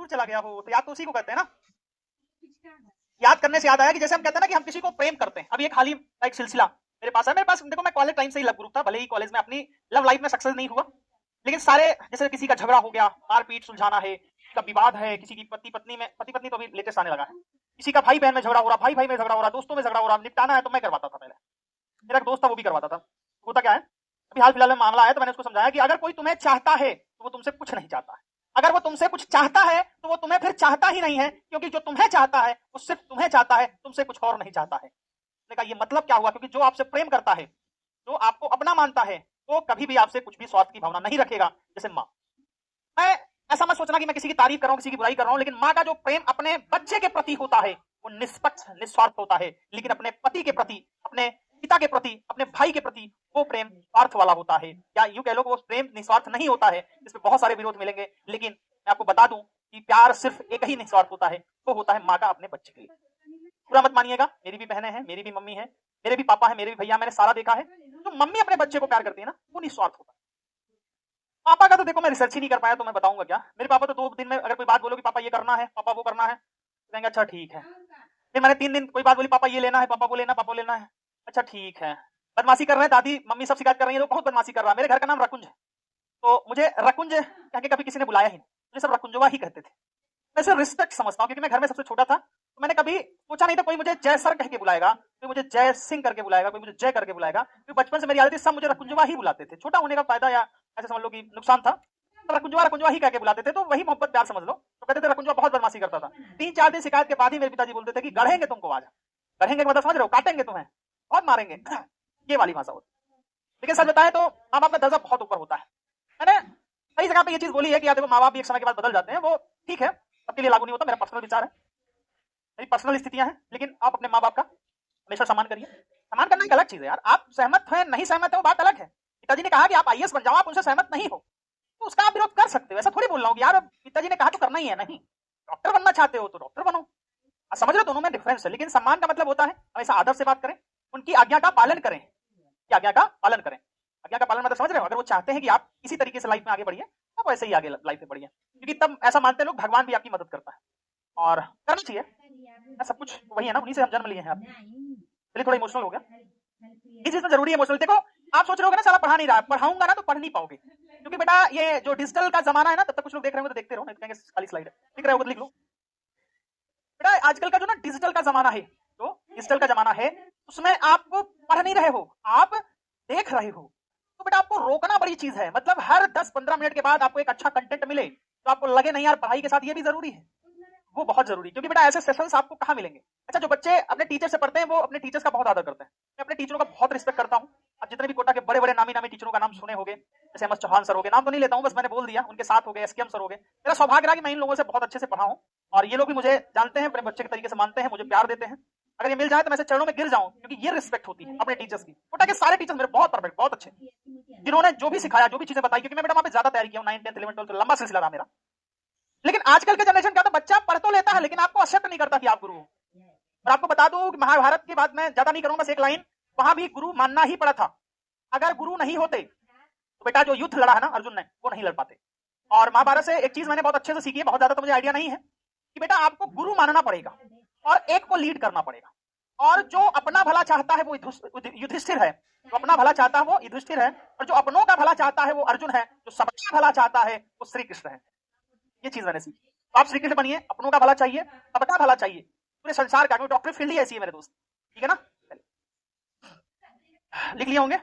दूर चला गया हो, तो याद तो उसी को कहते हैं ना। याद करने से याद आया कि जैसे हम कहते हैं ना कि हम किसी को प्रेम करते हैं। अभी एक हाल ही का एक सिलसिला मेरे पास है। मेरे पास देखो, मैं कॉलेज टाइम से ही लव ग्रुप था, भले ही कॉलेज में अपनी लव लाइफ में सक्सेस नहीं हुआ, लेकिन सारे, जैसे किसी का झगड़ा हो गया, मारपीट सुलझाना है, किसी का विवाद है, किसी की पति पत्नी तो अभी लेटेस्ट आने लगा है, किसी का भाई बहन में झगड़ा हो रहा, भाई भाई में झगड़ा हो रहा, दोस्तों में झगड़ा हो रहा, निपटाना है तो मैं करवाता था। पहले मेरा एक दोस्त था, वो भी करवाता था। होता क्या है, अभी हाल फिलहाल में मामला आया तो मैंने उसको समझाया कि अगर कोई तुम्हें चाहता है तो वो तुमसे कुछ नहीं चाहता है, अगर वो तुमसे कुछ चाहता है तो वो तुम्हें फिर चाहता ही नहीं है, क्योंकि जो तुम्हें चाहता है वो सिर्फ तुम्हें चाहता है, तुमसे कुछ और नहीं चाहता है। मैंने कहा ये मतलब क्या हुआ, क्योंकि जो आपसे प्रेम करता है, जो आपको अपना मानता है, वो कभी भी आपसे कुछ भी स्वार्थ की भावना नहीं रखेगा। जैसे माँ, मैं ऐसा मत सोचना कि मैं किसी की तारीफ कर रहा हूं, किसी की बुराई कर रहा हूं, लेकिन माँ का जो प्रेम अपने बच्चे के प्रति होता है वो निष्पक्ष निस्वार्थ होता है, लेकिन अपने पति के प्रति, अपने पिता के प्रति, अपने भाई के प्रति वो प्रेम स्वार्थ वाला होता है, या यूं कह लो वो प्रेम निस्वार्थ नहीं होता है, इसमें बहुत सारे विरोध मिलेंगे, लेकिन मैं आपको बता दूं कि प्यार सिर्फ एक ही निस्वार्थ होता है, वो होता है माँ का अपने बच्चे के लिए। पूरा मत मानिएगा, मेरी भी बहनें हैं, मेरी भी मम्मी है, मेरे भी पापा है, मेरे भी भैया, मैंने सारा देखा है, जो मम्मी अपने बच्चे को प्यार करती है ना, वो निस्वार्थ होता है। पापा का तो देखो मैं रिसर्च ही नहीं कर पाया, तो मैं बताऊंगा क्या। मेरे पापा तो 2 दिन में अगर कोई बात बोलो कि पापा ये करना है, पापा वो करना है, तो कहेंगे अच्छा ठीक है। फिर मैंने 3 दिन कोई बात बोली, पापा ये लेना है, पापा वो लेना, पापा लेना है, अच्छा ठीक है। बदमाशी कर रहे हैं, दादी मम्मी सब शिकायत कर रही है, तो बहुत बदमाशी कर रहा है। मेरे घर का नाम रकुंज है, तो मुझे रकुंज कह के कभी किसी ने बुलाया ही नहीं, मुझे सब रकुंजवा ही कहते थे। मैं इसे रिस्पेक्ट समझता हूँ, क्योंकि मैं घर में सबसे छोटा था, तो मैंने कभी सोचा नहीं था कोई मुझे जय सर कह के बुलाएगा, कोई मुझे जय सिंह करके बुलाएगा, कोई मुझे जय करके बुलाएगा, क्योंकि बचपन से मेरी आदत थी सब मुझे रकुंजवा ही बुलाते थे। छोटा होने का फायदा या ऐसे समझ लो कि नुकसान था, तो रकुंजवा रकुंजवा ही कह के बुलाते थे, तो वही मोहब्बत प्यार समझ लो। तो कहते थे रकुंजवा बहुत बदमाशी करता था। 3-4 दिन शिकायत के बाद ही मेरे पिताजी बोलते थे कि गढ़ेंगे तुमको आज, गढ़ेंगे मतलब समझ रहे हो, काटेंगे तुम्हें, बहुत मारेंगे, ये वाली भाषा होती। लेकिन सच बताएं तो माँ बाप का दर्जा बहुत ऊपर होता है। मैंने कई जगह पे ये चीज बोली है कि यार देखो माँ बाप भी एक समय के बाद बदल जाते हैं, वो ठीक है, सबके लिए लागू नहीं होता, मेरा पर्सनल विचार है, मेरी पर्सनल स्थितियां हैं, लेकिन आप अपने माँ बाप का हमेशा सम्मान करिए। सम्मान करना एक अलग चीज है यार, आप सहमत हैं नहीं सहमत है वो बात अलग है। पिताजी ने कहा कि आप आईएएस बन जाओ, आप उनसे सहमत नहीं हो तो उसका आप विरोध कर सकते हो, ऐसा थोड़ी बोल रहा हूँ कि यार पिताजी ने कहा तो करना ही है, नहीं। डॉक्टर बनना चाहते हो तो डॉक्टर बनो, आप समझ रहे हो दोनों में डिफरेंस है। लेकिन सम्मान का मतलब होता है हमेशा आदर से बात करें, उनकी आज्ञा का पालन करें, की आज्ञा का पालन करें। आज्ञा का पालन मतलब समझ रहे हो, अगर वो चाहते हैं कि आप इसी तरीके से लाइफ में आगे बढ़िए, आप वैसे ही आगे लाइफ में बढ़िए, क्योंकि तब ऐसा मानते हैं लोग भगवान भी आपकी मदद करता है, और करना चाहिए। सब कुछ वही है ना, उन्हीं से हम जन्म लिए हैं। आप चलिए, थोड़ा इमोशनल हो गया, इस चीज में जरूरी है इमोशनल। देखो आप सोच रहे हो ना साला पढ़ा नहीं रहा, पढ़ाऊंगा ना तो पढ़ नहीं पाओगे, क्योंकि बेटा ये जो डिजिटल का जमाना है ना, तब तक कुछ लोग देख रहे हो तो देखते रहो, नहीं तो कहेंगे खाली स्लाइड है, लिख रहे हो तो लिख लो। बेटा आजकल का जो ना डिजिटल का जमाना है, जो डिजिटल का जमाना है, उसमें आप पढ़ नहीं रहे हो, आप देख रहे हो, तो बेटा आपको रोकना बड़ी चीज है। मतलब हर 10-15 मिनट के बाद आपको एक अच्छा कंटेंट मिले तो आपको लगे नहीं यार पढ़ाई के साथ ये भी जरूरी है, वो बहुत जरूरी है, क्योंकि बेटा ऐसे सेशंस आपको कहाँ मिलेंगे। अच्छा, जो बच्चे अपने टीचर से पढ़ते हैं वो अपने टीचर्स का बहुत आदर करते हैं, मैं अपने टीचरों का बहुत रिस्पेक्ट करता हूँ। अब जितने भी कोटा के बड़े बड़े नामी नामी टीचरों का नाम सुने होंगे, जैसे एम एस चौहान सर हो गए, नाम तो नहीं लेता हूँ, बस मैंने बोल दिया, उनके साथ हो गए एसकेएम सर हो गए। मेरा सौभाग्य रहा कि मैं इन लोगों से बहुत अच्छे से पढ़ा हूँ, और ये लोग भी मुझे जानते हैं, अपने बच्चे के तरीके से मानते हैं, मुझे प्यार देते हैं। अगर ये मिल जाए तो मैं चरणों में गिर जाऊं, क्योंकि ये रिस्पेक्ट होती है अपने टीचर्स की। कोटा के सारे टीचर्स मेरे बहुत परफेक्ट, बहुत अच्छे, जिन्होंने जो भी सिखाया, जो भी चीजें बताई, क्योंकि मैं बेटा वहां पे ज्यादा तैयारी किया हूँ, 9, 10, 11, 12 लंबा सिलसिला रहा मेरा। लेकिन आजकल के जनरेशन का तो बच्चा पढ़ तो लेता है, लेकिन आपको एक्सेप्ट नहीं करता कि आप गुरु हो। और आपको बता दूं कि महाभारत की बात मैं ज्यादा नहीं करूंगा, बस एक लाइन, वहां भी गुरु मानना ही पड़ा था। अगर गुरु नहीं होते तो बेटा जो युद्ध लड़ा है ना अर्जुन ने, वो नहीं लड़ पाते। और महाभारत से एक चीज मैंने बहुत अच्छे से सीखी है, बहुत ज्यादा तो मुझे आइडिया नहीं है, कि बेटा आपको गुरु मानना पड़ेगा और एक को लीड करना पड़ेगा। और जो अपना भला चाहता है वो युधिष्ठिर है, जो अपना भला चाहता है वो युधिष्ठिर है, और जो अपनों का भला चाहता है वो अर्जुन है, जो सबका भला चाहता है वो श्री कृष्ण है। ये चीज मैंने सीखी। तो आप श्री कृष्ण बनिए, अपनों का भला चाहिए, सबका भला चाहिए, पूरे संसार का, क्योंकि डॉक्टर फील्ड ही ऐसी है मेरे दोस्त, ठीक है ना। लिख लिए होंगे।